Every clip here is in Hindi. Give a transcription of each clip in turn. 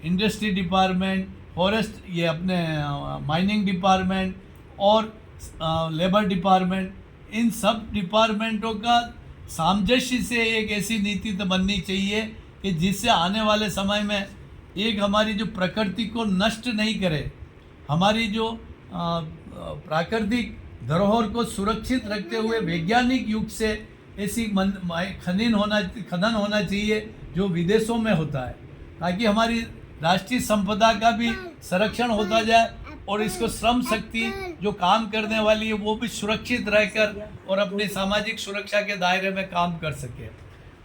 इंडस्ट्री डिपार्टमेंट, फॉरेस्ट, ये अपने माइनिंग डिपार्टमेंट और लेबर डिपार्टमेंट, इन सब डिपार्टमेंटों का सामंजस्य से एक ऐसी नीति तो बननी चाहिए कि जिससे आने वाले समय में एक हमारी जो प्रकृति को नष्ट नहीं करे, हमारी जो प्राकृतिक धरोहर को सुरक्षित रखते हुए वैज्ञानिक युग से ऐसी खनन होना चाहिए जो विदेशों में होता है, ताकि हमारी राष्ट्रीय संपदा का भी संरक्षण होता जाए और इसको श्रम शक्ति जो काम करने वाली है वो भी सुरक्षित रहकर और अपनी सामाजिक सुरक्षा के दायरे में काम कर सके।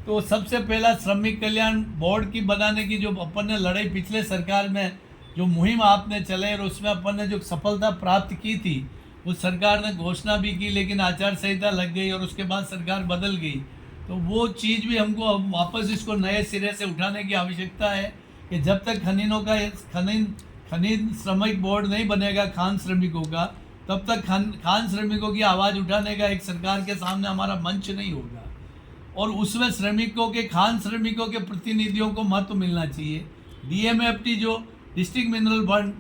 तो सबसे पहला श्रमिक कल्याण बोर्ड की बनाने की जो अपन ने लड़ाई पिछले सरकार में जो मुहिम आपने चलाई और उसमें अपन ने जो सफलता प्राप्त की थी, उस सरकार ने घोषणा भी की, लेकिन आचार संहिता लग गई और उसके बाद सरकार बदल गई। तो वो चीज़ भी हमको वापस इसको नए सिरे से उठाने की आवश्यकता है कि जब तक खनिज श्रमिक बोर्ड नहीं बनेगा खान श्रमिकों का, तब तक खान श्रमिकों की आवाज़ उठाने का एक सरकार के सामने हमारा मंच नहीं होगा। और उसमें खान श्रमिकों के प्रतिनिधियों को महत्व मिलना चाहिए। DMFT जो डिस्ट्रिक्ट मिनरल फंड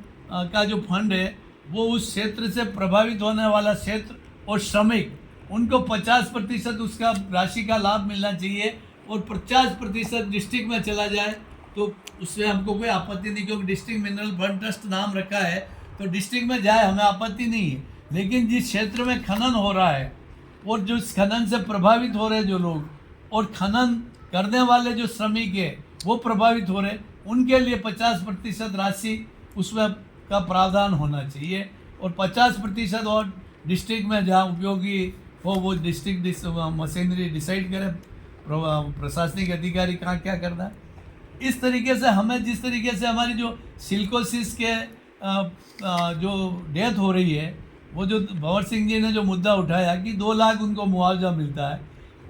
का जो फंड है वो उस क्षेत्र से प्रभावित होने वाला क्षेत्र और श्रमिक उनको 50% उसका राशि का लाभ मिलना चाहिए और 50% डिस्ट्रिक्ट में चला जाए तो उसमें हमको कोई आपत्ति नहीं, क्योंकि डिस्ट्रिक्ट मिनरल फंड ट्रस्ट नाम रखा है तो डिस्ट्रिक्ट में जाए, हमें आपत्ति नहीं है। लेकिन जिस क्षेत्र में खनन हो रहा है और जो खनन से प्रभावित हो रहे जो लोग और खनन करने वाले जो श्रमिक है वो प्रभावित हो रहे, उनके लिए 50% राशि उसमें का प्रावधान होना चाहिए और 50% और डिस्ट्रिक्ट में जहाँ उपयोगी हो वो डिस्ट्रिक्ट मशीनरी डिसाइड करे, प्रशासनिक अधिकारी कहाँ क्या करना है। इस तरीके से हमें जिस तरीके से हमारी जो सिलिकोसिस के जो डेथ हो रही है, वो जो भंवर सिंह जी ने जो मुद्दा उठाया कि 2 लाख उनको मुआवजा मिलता है,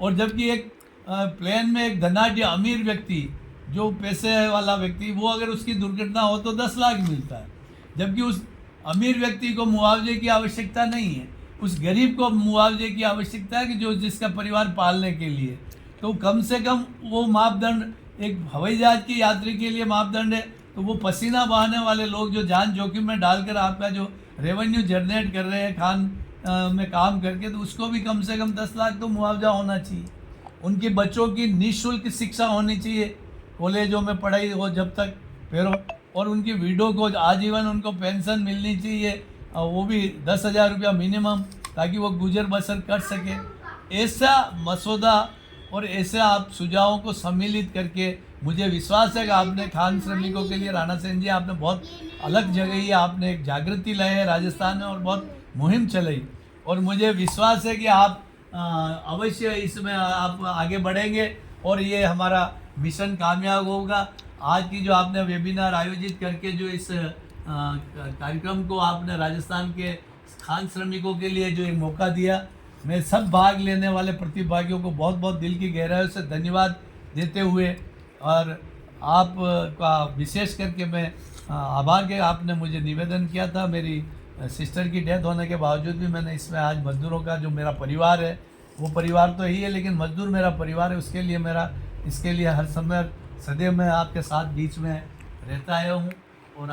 और जबकि एक प्लेन में एक धनाढ्य अमीर व्यक्ति जो पैसे वाला व्यक्ति वो अगर उसकी दुर्घटना हो तो 10 लाख मिलता है, जबकि उस अमीर व्यक्ति को मुआवजे की आवश्यकता नहीं है, उस गरीब को मुआवजे की आवश्यकता है कि जो जिसका परिवार पालने के लिए। तो कम से कम वो मापदंड एक हवाई जहाज की यात्री के लिए मापदंड है, तो वो पसीना बहाने वाले लोग जो जान जोखिम में डालकर आपका जो रेवेन्यू जनरेट कर रहे हैं खान में काम करके, तो उसको भी कम से कम 10 लाख तो मुआवजा होना चाहिए। उनके बच्चों की निःशुल्क शिक्षा होनी चाहिए, कॉलेजों में पढ़ाई हो जब तक फिर, और उनकी विडो को आजीवन उनको पेंशन मिलनी चाहिए, वो भी 10,000 रुपया मिनिमम, ताकि वो गुजर बसर कर सके। ऐसा मसौदा और ऐसे आप सुझावों को सम्मिलित करके मुझे विश्वास है कि आपने खान श्रमिकों के लिए, राणा सेन जी आपने बहुत अलग जगह ही आपने एक जागृति लाई है राजस्थान में और बहुत मुहिम चलाई, और मुझे विश्वास है कि आप अवश्य इसमें आप आगे बढ़ेंगे और ये हमारा मिशन कामयाब होगा। आज की जो आपने वेबिनार आयोजित करके जो इस कार्यक्रम को आपने राजस्थान के खान श्रमिकों के लिए जो एक मौका दिया, मैं सब भाग लेने वाले प्रतिभागियों को बहुत बहुत दिल की गहराइयों से धन्यवाद देते हुए, और आप का विशेष करके मैं आभार के आपने मुझे निवेदन किया था। मेरी सिस्टर की डेथ होने के बावजूद भी मैंने इसमें आज मजदूरों का जो मेरा परिवार है, वो परिवार तो ही है लेकिन मजदूर मेरा परिवार है, उसके लिए मेरा इसके लिए हर समय सदैव मैं आपके साथ बीच में रहता आया हूँ। और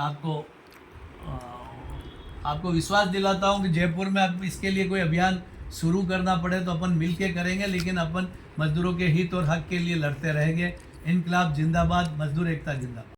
आपको विश्वास दिलाता हूँ कि जयपुर में अब इसके लिए कोई अभियान शुरू करना पड़े तो अपन मिल के करेंगे, लेकिन अपन मजदूरों के हित और हक के लिए लड़ते रहेंगे। इनकलाब जिंदाबाद, मजदूर एकता जिंदाबाद।